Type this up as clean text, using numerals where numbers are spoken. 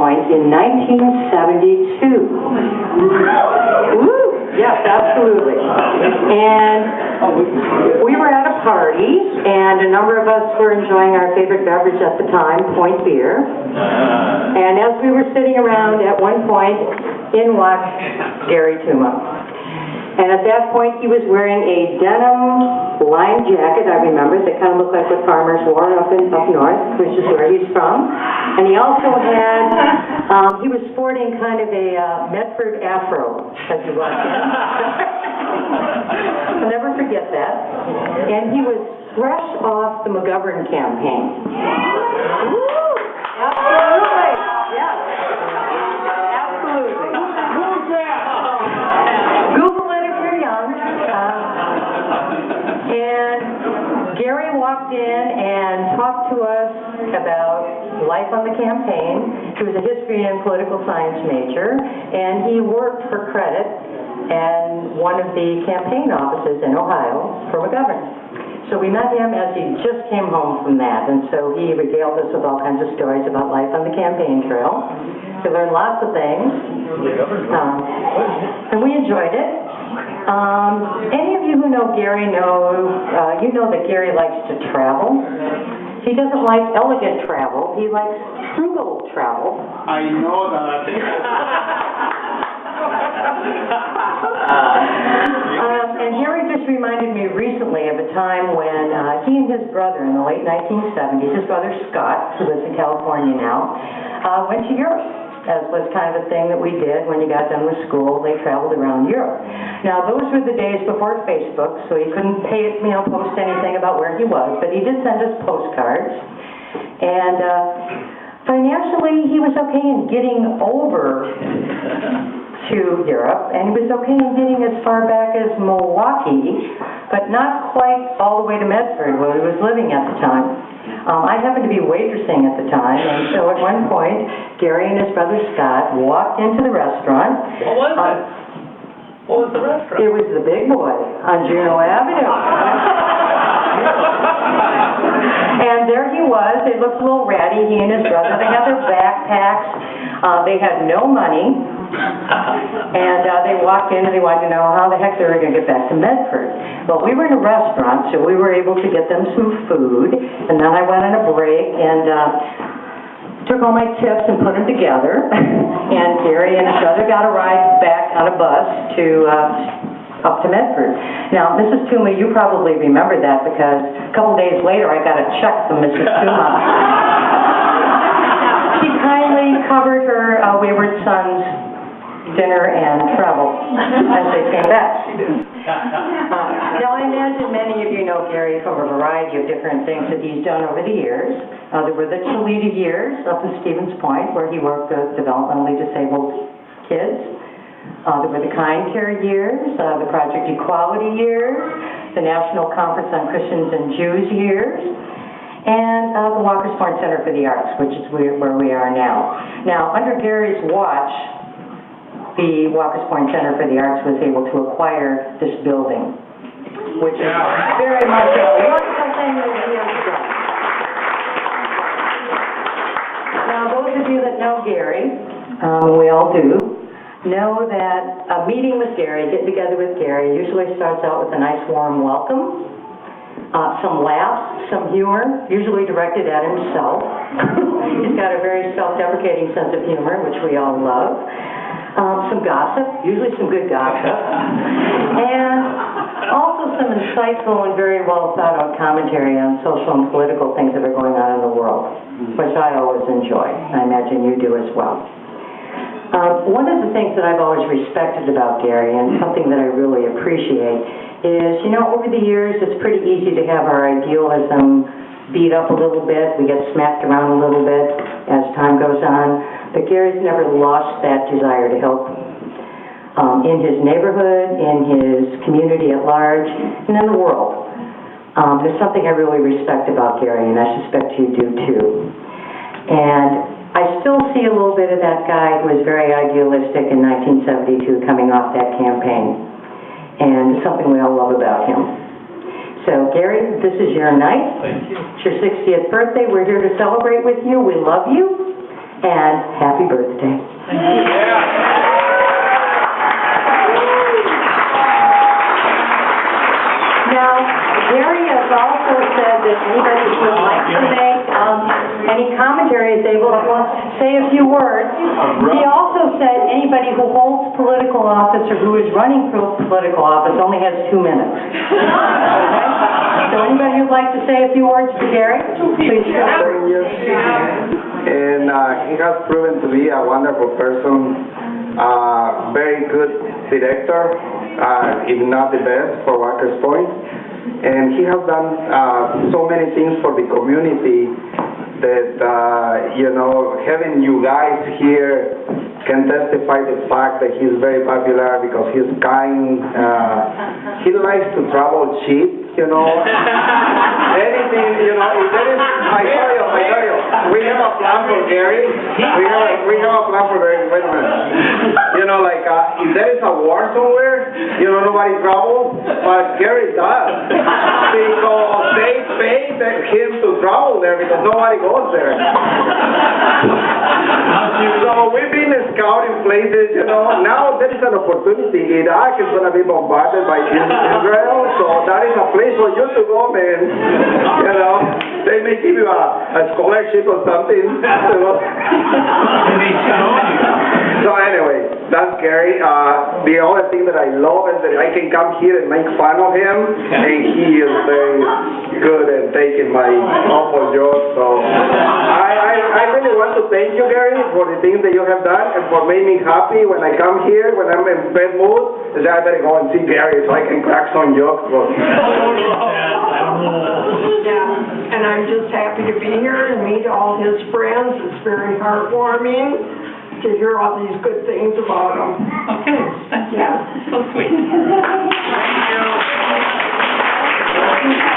Point in 1972. Woo! Yes, absolutely. And we were at a party, and a number of us were enjoying our favorite beverage at the time, Point Beer. And as we were sitting around, at one point, in walked Gary Tuma. And at that point, he was wearing a denim lined jacket, I remember, that kind of looked like what farmers wore up north, which is where he's from. And he also had, he was sporting kind of a Medford afro as he walked in. I'll never forget that. And he was fresh off the McGovern campaign. Woo! Absolutely! Yes. Absolutely. Who's that? Google it if you're young. And Gary walked in and talked to us about life on the campaign. He was a history and political science major, and he worked for credit in one of the campaign offices in Ohio for McGovern. So we met him as he just came home from that, and so he regaled us with all kinds of stories about life on the campaign trail. We learned lots of things, and we enjoyed it. Any of you who know Gary know, you know that Gary likes to travel. He doesn't like elegant travel. He likes frugal travel. I know that. And Harry just reminded me recently of a time when he and his brother in the late 1970s, his brother Scott, who lives in California now, went to Europe, as was kind of a thing that we did when you got done with school. They traveled around Europe. Now, those were the days before Facebook, so he couldn't post anything about where he was, but he did send us postcards. And financially, he was okay in getting over to Europe, and he was okay in getting as far back as Milwaukee, but not quite all the way to Medford, where he was living at the time. I happened to be waitressing at the time, and so at one point, Gary and his brother Scott walked into the restaurant. What was it? What was the restaurant? It was the Big Boy on Juneau Avenue. And there he was. They looked a little ratty, he and his brother. They had their backpacks. They had no money. And they walked in and they wanted to know how the heck they were going to get back to Medford. Well, we were in a restaurant, so we were able to get them some food. And then I went on a break and took all my tips and put them together. And Gary and his brother got a ride back on a bus to up to Medford. Now, Mrs. Toomey, you probably remember that because a couple days later I got a check from Mrs. Toomey. She kindly covered her wayward son's dinner and travel as they came back. Now, I imagine many of you know Gary from a variety of different things that he's done over the years. There were the Cholita years up in Stevens Point, where he worked with developmentally disabled kids. There were the Kind Care years, the Project Equality years, the National Conference on Christians and Jews years, and the Walker's Point Center for the Arts, which is where we are now. Now, under Gary's watch, the Walker's Point Center for the Arts was able to acquire this building, which is very much a wonderful thing that he has done. Now, those of you that know Gary, we all do, know that a meeting with Gary, getting together with Gary, usually starts out with a nice warm welcome, some laughs, some humor, usually directed at himself. He's got a very self-deprecating sense of humor, which we all love. Some gossip, usually some good gossip, and also some insightful and very well thought out commentary on social and political things that are going on in the world, which I always enjoy. I imagine you do as well. One of the things that I've always respected about Gary, and something that I really appreciate, is, you know, over the years it's pretty easy to have our idealism beat up a little bit. We get smacked around a little bit as time goes on. But Gary's never lost that desire to help in his neighborhood, in his community at large, and in the world. There's something I really respect about Gary, and I suspect you do too. And I still see a little bit of that guy who was very idealistic in 1972 coming off that campaign. And it's something we all love about him. So, Gary, this is your night. Thank you. It's your 60th birthday. We're here to celebrate with you. We love you. and happy birthday. Now, Gary has also said that anybody who would like to make any commentary is able to say a few words. He also said anybody who holds political office or who is running for political office only has 2 minutes. Okay? So anybody who'd like to say a few words to Gary, please feel free. And he has proven to be a wonderful person, very good director, if not the best, for Walker's Point. And he has done so many things for the community that, you know, having you guys here can testify the fact that he's very popular because he's kind. He likes to travel cheap, you know. Anything, you know, if there is, I tell you, we have a plan for Gary. We have a plan for Gary. Wait a minute. You know, like, if there is a war somewhere, you know, nobody travels, but Gary does. Because they pay him to travel there because nobody goes there. So we've been scouting places, you know. Now there is an opportunity. Iraq is going to be bombarded by Israel, so that is a place for you to go, man. You know, they may give you a scholarship or something. You know? So anyway, that's Gary. The other thing that I love is that I can come here and make fun of him, and he is very good at taking my awful jokes. So I really want to thank you, Gary, for the things that you have done and for making me happy when I come here, when I'm in bad mood. I better go and see Gary so I can crack some jokes. Yeah, and I'm just happy to be here and meet all his friends. It's very heartwarming to hear all these good things about him. Okay, thank you. Yeah. So sweet. Thank you.